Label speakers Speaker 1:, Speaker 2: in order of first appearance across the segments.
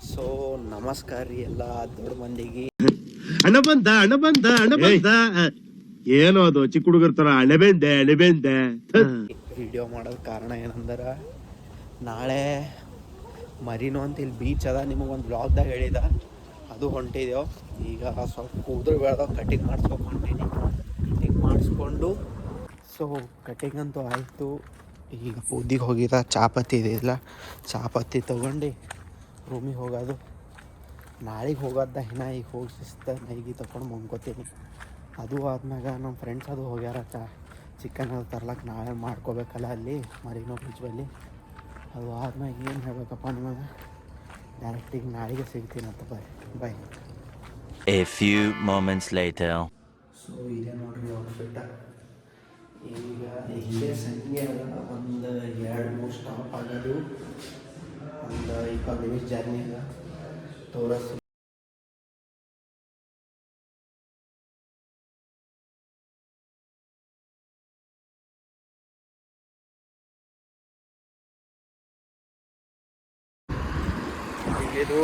Speaker 1: So ನಮಸ್ಕಾರ ರೀ ಎಲ್ಲ ದೊಡ್ಡ ಮಂದಿಗೆ.
Speaker 2: ಹಣ ಬಂದ ಏನೋ ಅದು ಚಿಕ್ಕ ಹುಡುಗರ ತರ ಅಣೆಬೆಂದೆ
Speaker 1: ವಿಡಿಯೋ ಮಾಡೋದು ಕಾರಣ ಏನಂದ್ರೆ ನಾಳೆ ಮರಿನೋ ಅಂತ ಇಲ್ಲಿ ಬೀಚ್ ಅದ, ನಿಮಗೊಂದು ಬ್ಲಾಗ್ದಾಗ ಹೇಳಿದ ಅದು ಹೊಂಟಿದೆವು. ಈಗ ಸ್ವಲ್ಪ ಕೂದಲು ಬೆಳೆದ ಕಟಿಂಗ್ ಮಾಡಿಸ್ಬೇಕು ಹೊಂಟೀನಿ. ಕಟಿಂಗ್ ಮಾಡಿಸ್ಕೊಂಡು ಸೊ ಕಟಿಂಗ್ ಅಂತೂ ಆಯಿತು. ಈಗ ಬೂದಿಗೆ ಹೋಗಿದ ಚಾಪತ್ತಿ ಇದೆಯಲ್ಲ, ಚಾಪತ್ತಿ ತೊಗೊಂಡು ರೂಮಿಗೆ ಹೋಗೋದು. ನಾಳೆಗೆ ಹೋಗೋದ ಇನ್ನ ಈಗ ಹೋಗಿ ಶಿಸ್ತ ನೈಗಿ ತೊಗೊಂಡು ಮುಂದ್ಕೋತೀನಿ. ಅದು ಆದ್ಮ್ಯಾಗ ನಮ್ಮ ಫ್ರೆಂಡ್ಸ್ ಅದು ಹೋಗ್ಯಾರ ಚಿಕನ್ ಅದು ತರ್ಲಕ್ಕೆ. ನಾಳೆ ಮಾಡ್ಕೋಬೇಕಲ್ಲ ಅಲ್ಲಿ ಮರಿನೋ ಬೀಚ್ ಬಲ್ಲಿ. ಅದು ಆದ್ಮ್ಯಾಗ ಏನು ಹೇಳಬೇಕಪ್ಪ ನಿಮಗೆ, ಡೈರೆಕ್ಟಿಗೆ ನಾಳೆಗೆ ಸಿಗ್ತೀನಂತ. ಬಾಯ್.
Speaker 3: A few moments later.
Speaker 1: So ಇದೇ ನೋಡ್ರಿ ಔಟ್ಫಿಟ್ಟ. ಈಗ ಇಲ್ಲೇ ಸಂಜೆ ಅದ, ಒಂದು 2-3 ಸ್ಟಾಪ್ ಆಗೋದು, ಒಂದು 20 ನಿಮಿಷ ಜರ್ನಿ ಅದ. ತೋರಿಸಿ ಇದು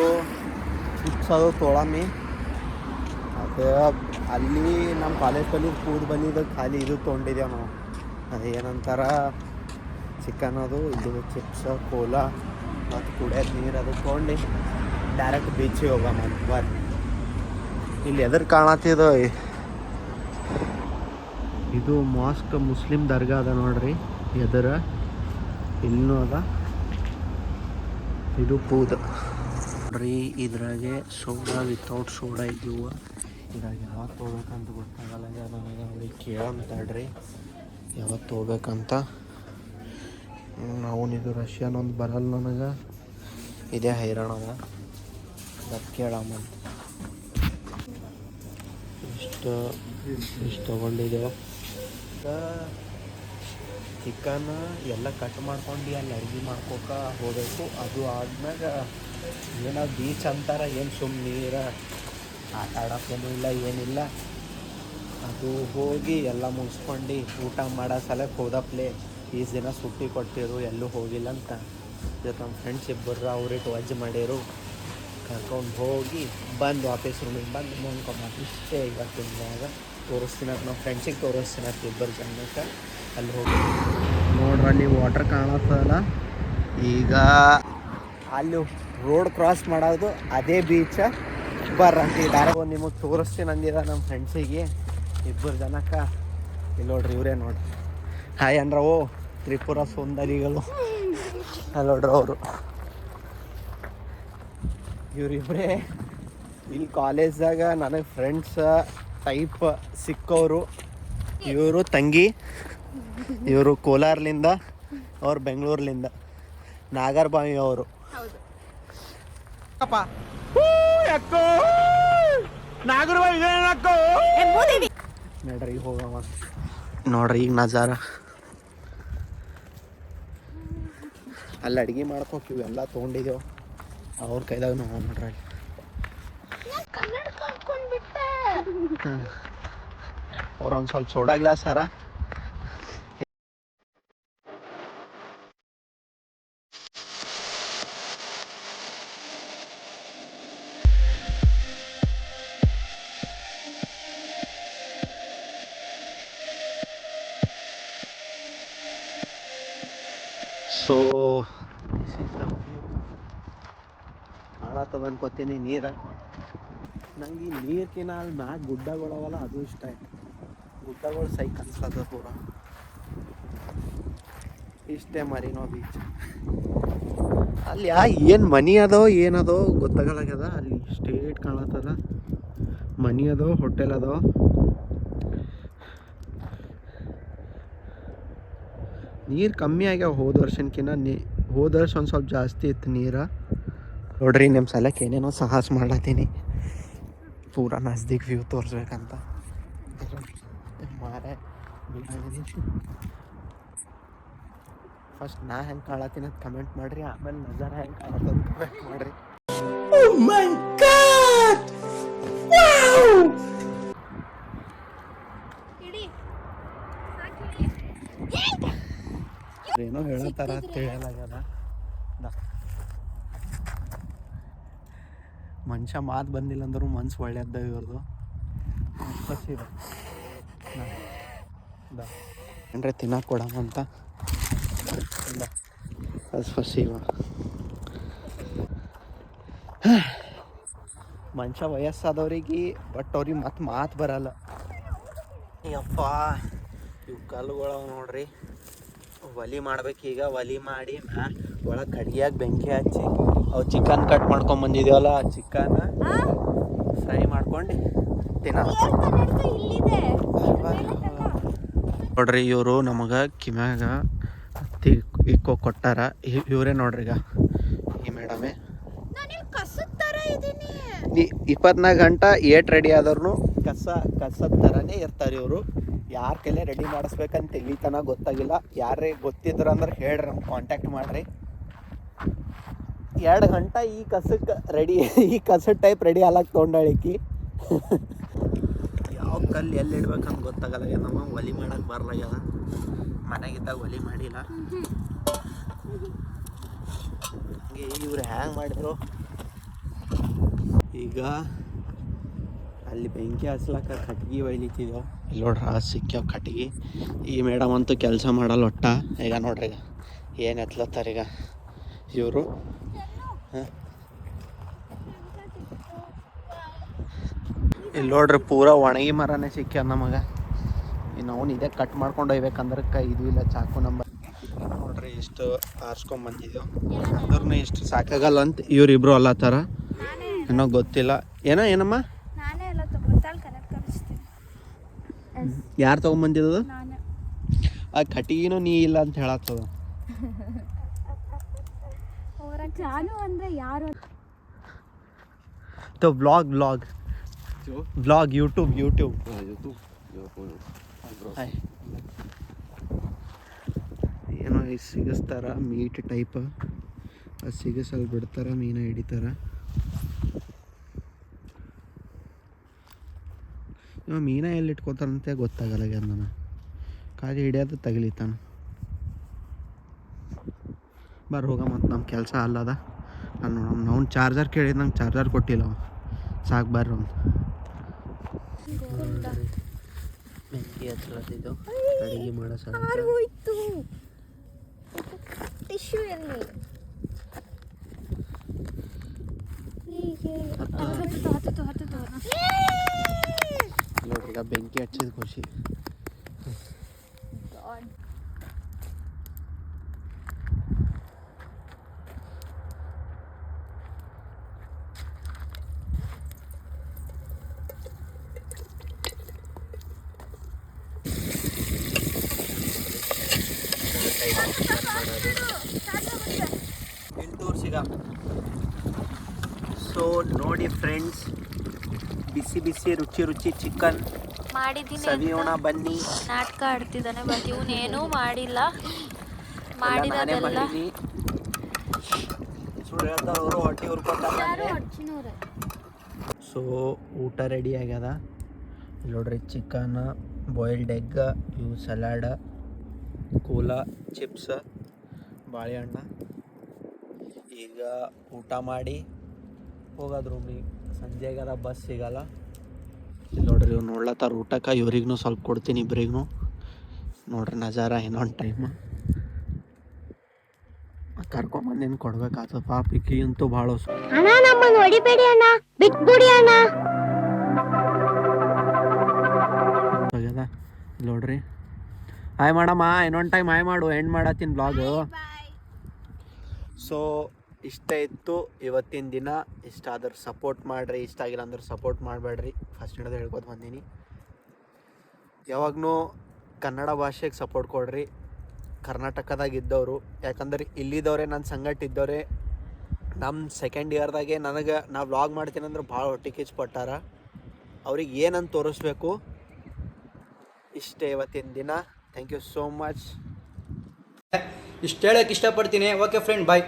Speaker 1: ಚಿಪ್ಸದು ತೊಳಮಿ. ಅದು ಅಲ್ಲಿ ನಮ್ಮ ಕಾಲೇಜ್ ಬಲ್ಲಿ ಕೂದ್ ಬಲ್ಲಿದು ಖಾಲಿ ಇದು ತೊಗೊಂಡಿದ್ದೇವೆ ನಾವು. ಅದು ಏನಂತಾರ ಚಿಕನ್, ಅದು ಇದು ಚಿಪ್ಸ್, ಕೋಲಾ ಮತ್ತು ಕುಡಿಯೋದು ನೀರು ಅದು ತೊಗೊಂಡು ಡೈರೆಕ್ಟ್ ಬೀಚಿಗೆ ಹೋಗೋಣ ಬರ್ರಿ. ಇಲ್ಲಿ ಎದುರು ಕಾಣತ್ತಿದ ಇದು ಮಾಸ್ಕ್, ಮುಸ್ಲಿಂ ದರ್ಗಾ ಅದ ನೋಡ್ರಿ ಎದುರ. ಇನ್ನೂ ಅದ ಇದು ಕೂದ ನೋಡ್ರಿ. ಇದ್ರಾಗೆ ಸೋಡಾ ವಿತೌಟ್ ಸೋಡಾ ಇದ್ದೀವ. ಇದ್ರಾಗ ಯಾವತ್ತು ತೊಗೋಬೇಕಂತ ಗೊತ್ತಾಗಲ್ಲ ನನಗೆ. ಅವ್ರಿಗೆ ಕೇಳಂತಾಡ್ರಿ ಯಾವತ್ತು ತೊಗೋಬೇಕಂತ. ನಾವು ಇದು ರಷ್ಯನ್ ಒಂದು ಬರಲ್ಲ ನನಗೆ, ಇದೇ ಹೈರಾಣ ಅದ. ಅದಕ್ಕೆ ಕೇಳಮ್ಮಂತ ಇಷ್ಟು ತೊಗೊಂಡಿದ್ದೆವು. ಚಿಕನ್ ಎಲ್ಲ ಕಟ್ ಮಾಡ್ಕೊಂಡು ಅಲ್ಲಿ ಅಡುಗೆ ಮಾಡ್ಕೋಕ ಹೋಗಬೇಕು. ಅದು ಆದ್ಮ್ಯಾಗ ಏನೋ ಬೀಚ್ ಅಂತಾರೆ, ಏನು ಸುಮ್ಮನೆ ನೀರು ಆಟ ಆಡೋಕ್ಕೇನೂ ಇಲ್ಲ ಏನಿಲ್ಲ. ಅದು ಹೋಗಿ ಎಲ್ಲ ಮುಗಿಸ್ಕೊಂಡು ಊಟ ಮಾಡೋ ಸಲಕ್ಕೆ ಹೋದಪ್ಲೆ ಈಸ್ ದಿನ ಸುಟ್ಟಿ ಕೊಟ್ಟಿರು, ಎಲ್ಲೂ ಹೋಗಿಲ್ಲ ಅಂತ. ಜೊತೆ ನಮ್ಮ ಫ್ರೆಂಡ್ಸ್ ಇಬ್ಬರು ಅವ್ರಿಟ್ಟು ವಜ್ ಮಾಡಿರು, ಕರ್ಕೊಂಡು ಹೋಗಿ ಬಂದು ವಾಪಸ್ ರೂಮಿಗೆ ಬಂದು ಮುಂದ್ಕೊಂಡು ಇಷ್ಟೇ. ಇವತ್ತಿನಾಗ ತೋರಿಸ್ತೀನಂತ ನಮ್ಮ ಫ್ರೆಂಡ್ಸಿಗೆ ತೋರಿಸ್ತೀನಂತ ಇಬ್ಬರು ಜನಕ್ಕೆ. ಅಲ್ಲಿ ಹೋಗಿ ನೋಡ್ರಿ, ಅಲ್ಲಿ ವಾಟರ್ ಕಾಣತ್ತಲ್ಲ. ಈಗ ಅಲ್ಲಿ ರೋಡ್ ಕ್ರಾಸ್ ಮಾಡೋದು ಅದೇ ಬೀಚ. ಬರ್ರಂತ ಡೈರೆಕ್ಟ್ ನಿಮಗೆ ತೋರಿಸ್ತೀನಿ ಅಂದಿದ ನಮ್ಮ ಫ್ರೆಂಡ್ಸಿಗೆ ಇಬ್ಬರು ಜನಕ್ಕೆ. ಇಲ್ಲಿ ನೋಡ್ರಿ, ಇವರೇ ನೋಡ್ರಿ. ಹಾಯ್ ಅಂದ್ರವು ತ್ರಿಪುರ ಸುಂದರಿಗಳು. ಅಲ್ಲಿ ನೋಡ್ರಿ ಅವರು ಇವರಿಬ್ಬರೇ ಇಲ್ಲಿ ಕಾಲೇಜ್ದಾಗ ನನಗೆ ಫ್ರೆಂಡ್ಸ್ ಟೈಪ್ ಸಿಕ್ಕವರು. ಇವರು ತಂಗಿ, ಇವರು ಕೋಲಾರ್ಲಿಂದ, ಅವ್ರು ಬೆಂಗಳೂರ್ಲಿಂದ. ನಾಗರಬಾವಿ ಅವರು. ನೋಡ್ರಿ ಈಗ ಹೋಗವ. ನೋಡ್ರಿ ಈಗ ನಜಾರ ಅಲ್ಲಿ ಅಡ್ಗೆ ಮಾಡ್ಕೋಕ್ ಇವೆಲ್ಲ ತೊಗೊಂಡಿದ್ದೆವು ಅವ್ರ ಕೈದಾಗ. ನಾವು ನೋಡ್ರಿ ಅವ್ರೊಂದು ಸ್ವಲ್ಪ ಸೋಡಾ ಗ್ಲಾಸ್ ಹಾರ. ಸೊ ಕಾಣತ್ತದ ಅನ್ಕೋತೀನಿ ನೀರು. ನಂಗೆ ಈ ನೀರ್ಕಿನ ಅಲ್ಲಿ ಮ್ಯಾಗ ಗುಡ್ಡಗಳವಲ್ಲ ಅದು ಇಷ್ಟ ಆಯ್ತು. ಗುಡ್ಡಗಳು ಸೈಕ್ ಅನ್ಸ್ತದ ಪೂರ. ಇಷ್ಟೇ ಮರಿನೋ ಬೀಚ್. ಅಲ್ಲಿ ಏನು ಮನಿ ಅದೋ ಏನದೋ ಗೊತ್ತಾಗಲಾಗ್ಯದ. ಅಲ್ಲಿ ಸ್ಟೇಟ್ ಕಾಣತ್ತದ, ಮನಿ ಅದೋ ಹೋಟೆಲ್ ಅದೋ. ನೀರು ಕಮ್ಮಿ ಆಗ್ಯಾವ ಹೋದ ವರ್ಷಕ್ಕಿಂತ. ಹೋದ ವರ್ಷ ಒಂದು ಸ್ವಲ್ಪ ಜಾಸ್ತಿ ಇತ್ತು ನೀರು. ನೋಡ್ರಿ ನಿಮ್ಮ ಸಲಕ್ಕೆ ಏನೇನೋ ಸಾಹಸ ಮಾಡ್ಲತ್ತೀನಿ, ಪೂರಾ ನಜ್ದೀಕ್ ವ್ಯೂ ತೋರಿಸ್ಬೇಕಂತ. ಮಾರೆ ಫಸ್ಟ್ ನಾ ಹೆಂಗೆ ಕಾಣತ್ತೀನಿ ಅಂತ ಕಮೆಂಟ್ ಮಾಡಿರಿ, ಆಮೇಲೆ ನಜಾರ ಹೆಂಗೆ ಕಾಣತ್ತದ ಕಮೆಂಟ್ ಮಾಡಿರಿ. ಏನೋ ಹೇಳತ್ತಾರ ತಿಳಿಯಲಾಗ್ಯದ. ಮನುಷ್ಯ ಮಾತು ಬಂದಿಲ್ಲ ಅಂದರೂ ಮನ್ಸು ಒಳ್ಳೆಯದ ಇವ್ರದ್ದು. ಅಂದರೆ ತಿನ್ನಕ್ಕೆ ಕೊಡಮ್ಮ ಅಂತ ಫಸಿವ. ಮನುಷ್ಯ ವಯಸ್ಸಾದವ್ರಿಗೆ ಬಟ್ ಅವ್ರಿಗೆ ಮತ್ತೆ ಮಾತು ಬರಲ್ಲ. ಯಪ್ಪ ಇವು ಕಲ್ಲುಗಳು ನೋಡ್ರಿ, ಒಲಿ ಮಾಡ್ಬೇಕೀಗ. ಒಲಿ ಮಾಡಿ ಒಳಗೆ ಕಡ್ಗಿಯಾಗಿ ಬೆಂಕಿ ಹಚ್ಚಿ ಅವು ಚಿಕನ್ ಕಟ್ ಮಾಡ್ಕೊಂಬಂದಿದ್ದೀವಲ್ಲ, ಆ ಚಿಕನ್ ಫ್ರೈ ಮಾಡ್ಕೊಂಡು ತಿನ್ನ. ನೋಡ್ರಿ ಇವರು ನಮಗೆ ಕಿಮ್ಯಾಗ ಇಕ್ಕೋ ಕೊಟ್ಟಾರ. ಇವರೇ ನೋಡ್ರಿ ಈಗ ಈ ಮೇಡಮೇ. 24 ಗಂಟೆ ಏಟ್ ರೆಡಿ ಆದ್ರೂ ಕಸದ ಥರನೇ ಇರ್ತಾರೆ ಇವರು. ಯಾರ ಕೈಲೇ ರೆಡಿ ಮಾಡಿಸ್ಬೇಕಂತ ಇಲ್ಲಿ ತನಕ ಗೊತ್ತಾಗಿಲ್ಲ. ಯಾರೇ ಗೊತ್ತಿದ್ರು ಅಂದ್ರೆ ಹೇಳ್ರಿ, ನಮ್ಗೆ ಕಾಂಟ್ಯಾಕ್ಟ್ ಮಾಡಿರಿ. 2 ಗಂಟೆ ಈ ಕಸಕ್ಕೆ ರೆಡಿ, ಈ ಕಸದ ಟೈಪ್ ರೆಡಿ ಆಲಕ್ಕೆ ತೊಗೊಂಡಳಿಕಿ. ಯಾವ ಕಲ್ಲು ಎಲ್ಲಿ ಇಡ್ಬೇಕಂತ ಗೊತ್ತಾಗಲ್ಲ. ನಮ್ಮ ಒಲಿ ಮಾಡಕ್ಕೆ ಬರಲಾಗ್ಯದ. ಮನೆಗಿದ್ದಾಗ ಒಲಿ ಮಾಡಿಲ್ಲ. ಹಂಗೆ ಇವ್ರು ಹ್ಯಾಂಗೆ ಮಾಡಿದ್ರು. ಈಗ ಅಲ್ಲಿ ಬೆಂಕಿ ಹಚ್ಲಕ್ಕ ಕಟ್ಗೆ ಒಯ್ಲಿತ್ತಿದ್ದೆವು. ಇಲ್ಲಿ ನೋಡ್ರಿ ಸಿಕ್ಕ್ಯಾವ ಕಟ್ಗೆ. ಈ ಮೇಡಮ್ ಅಂತೂ ಕೆಲಸ ಮಾಡಲ್ಲ ಒಟ್ಟ. ಈಗ ನೋಡ್ರಿ ಈಗ ಏನು ಎತ್ಲತ್ತಾರ ಈಗ ಇವರು. ಇಲ್ಲಿ ನೋಡ್ರಿ ಪೂರಾ ಒಣಗಿ ಮರನೇ ಸಿಕ್ಕ್ಯಾವ ನಮಗೆ. ಇನ್ನು ಅವ್ನು ಇದೇ ಕಟ್ ಮಾಡ್ಕೊಂಡು ಹೋಗ್ಬೇಕಂದ್ರೆ ಇದು ಇಲ್ಲ ಚಾಕು ನಂಬರ್. ನೋಡ್ರಿ ಇಷ್ಟು ಆರಿಸ್ಕೊಂಬಂದಿದ್ದೆವು. ಅಂದ್ರೂ ಇಷ್ಟು ಸಾಕಾಗಲ್ಲ ಅಂತ ಇವರಿಬ್ರು ಅಲ್ಲತ್ತಾರ. ಏನೋ ಗೊತ್ತಿಲ್ಲ. ಏನಮ್ಮ ಯಾರು ತೊಗೊಂಬಂದಿದ್ದು? ಆ ಕಟಿಗಿನೂ ನೀ ಇಲ್ಲ ಅಂತ ಹೇಳತ್ತದ. ವ್ಲಾಗ್ ಯೂಟ್ಯೂಬ್ ಏನೋ ಸಿಗಿಸ್ತಾರ ಮೀಟ್ ಟೈಪ್. ಅದು ಸಿಗಿಸಲ್ಲಿ ಬಿಡ್ತಾರ, ಮೀನ ಹಿಡಿತಾರ. ಇವ ಮೀನ ಎಲ್ಲಿ ಇಟ್ಕೋತಾರಂತೆ ಗೊತ್ತಾಗಲ್ಲ ನನಗೆ. ಕಾಲಿ ಹಿಡಿಯೋದು ತಗಲಿತಾನ. ಹೋಗ ಮತ್ತು ನಮ್ಮ ಕೆಲಸ ಅಲ್ಲದ. ನಾನು ಅವ್ನು ಚಾರ್ಜರ್ ಕೇಳಿದ್ ನಂಗೆ ಚಾರ್ಜರ್ ಕೊಟ್ಟಿಲ್ಲ ಅವ. ಸಾಕು ಬರ್ರಿ ಅವ್ನು. ಬೆಂಕಿ ಹಚ್ಚಲತ್ತಿದ್ದು ಅಡುಗೆ ಮಾಡೋ ಸಲ ನೋಡ್ರಿ ಈಗ ಬೆಂಕಿ ಹಚ್ಚಿದ ಖುಷಿ. ತೋರ್ಸಿಗ. ಸೊ ನೋಡಿ ಫ್ರೆಂಡ್ಸ್, ಬಿಸಿ ಬಿಸಿ ರುಚಿ ರುಚಿ ಚಿಕನ್
Speaker 4: ಮಾಡಿದ್ದೀನಿ.
Speaker 1: ಸವಿಯೋಣ ಬನ್ನಿ.
Speaker 4: ನಾಟಕ ಆಡ್ತಿದ್ದಾನೆ, ಬಟ್ ಇವನೇನೂ ಮಾಡಿಲ್ಲ. ಮಾಡಿರೋದೆಲ್ಲ
Speaker 1: ಸುಳ್ಳು ಹೇಳ್ತಾರೆ ಅವರು, ಹೊಟ್ಟೆ ಉರ್ಕೊತಾರೆ. ಸೊ ಊಟ ರೆಡಿ ಆಗ್ಯದ. ನೋಡ್ರಿ ಚಿಕನ್, ಬಾಯ್ಲ್ಡ್ ಎಗ್, ಇವು ಸಲಾಡ್, ಕೋಲಾ, ಚಿಪ್ಸ್, ಬಾಳೆಹಣ್ಣು. ಈಗ ಊಟ ಮಾಡಿ ಹೋಗೋದು ರೂಮಿಗೆ. ಸಂಜೆ ಆಗ್ಯದ, ಬಸ್ ಸಿಗಲ್ಲ. ನೋಡ್ರಿ ಇವ್ರು ನೋಡ್ಲತ್ತಾರ ಊಟಕ್ಕೆ. ಇವ್ರಿಗೂ ಸ್ವಲ್ಪ ಕೊಡ್ತೀನಿ, ಇಬ್ರಿಗೂ. ನೋಡ್ರಿ ನಜಾರ ಇನ್ನೊಂದು ಟೈಮ್ ಕರ್ಕೊಂಬಂದಿನ ಕೊಡ್ಬೇಕಾಗ್ತದ. ಪಾಪ ಇಕ್ಕಿ ಅಂತೂ ಭಾಳ ಆಗ್ಯದ. ನೋಡ್ರಿ ಹಾಯ್ ಮಾಡಮ್ಮ, ಇನ್ನೊಂದು ಟೈಮ್ ಹಾಯ್ ಮಾಡು. ಎಂಡ್ ಮಾಡತ್ತೀನಿ ಬ್ಲಾಗು. ಸೊ ಇಷ್ಟ ಇತ್ತು ಇವತ್ತಿನ ದಿನ. ಇಷ್ಟ ಆದ್ರೆ ಸಪೋರ್ಟ್ ಮಾಡಿರಿ, ಇಷ್ಟ ಆಗಿಲ್ಲ ಅಂದ್ರೆ ಸಪೋರ್ಟ್ ಮಾಡಬೇಡ್ರಿ. ಫಸ್ಟ್ ಹಿಡಿದು ಹೇಳ್ಕೊತ ಬಂದೀನಿ. ಯಾವಾಗೂ ಕನ್ನಡ ಭಾಷೆಗೆ ಸಪೋರ್ಟ್ ಕೊಡ್ರಿ, ಕರ್ನಾಟಕದಾಗ ಇದ್ದವರು. ಯಾಕಂದ್ರೆ ಇಲ್ಲಿದ್ದವ್ರೆ ನನ್ನ ಸಂಗಟ ಇದ್ದವ್ರೆ. ನಮ್ಮ ಸೆಕೆಂಡ್ ಇಯರ್ದಾಗೆ ನನಗೆ ನಾ ವ್ಲಾಗ್ ಮಾಡ್ತೀನಿ ಅಂದ್ರೆ ಭಾಳ ಹೊಟ್ಟೆ ಕಿಚ್ಚುಪಟ್ಟಾರ. ಅವ್ರಿಗೆ ಏನಂತ ತೋರಿಸ್ಬೇಕು. ಇಷ್ಟೇ ಇವತ್ತಿನ ದಿನ. Thank you so much.
Speaker 5: ಇಷ್ಟು ಹೇಳೋಕ್ಕೆ ಇಷ್ಟಪಡ್ತೀನಿ. ಓಕೆ ಫ್ರೆಂಡ್, ಬಾಯ್.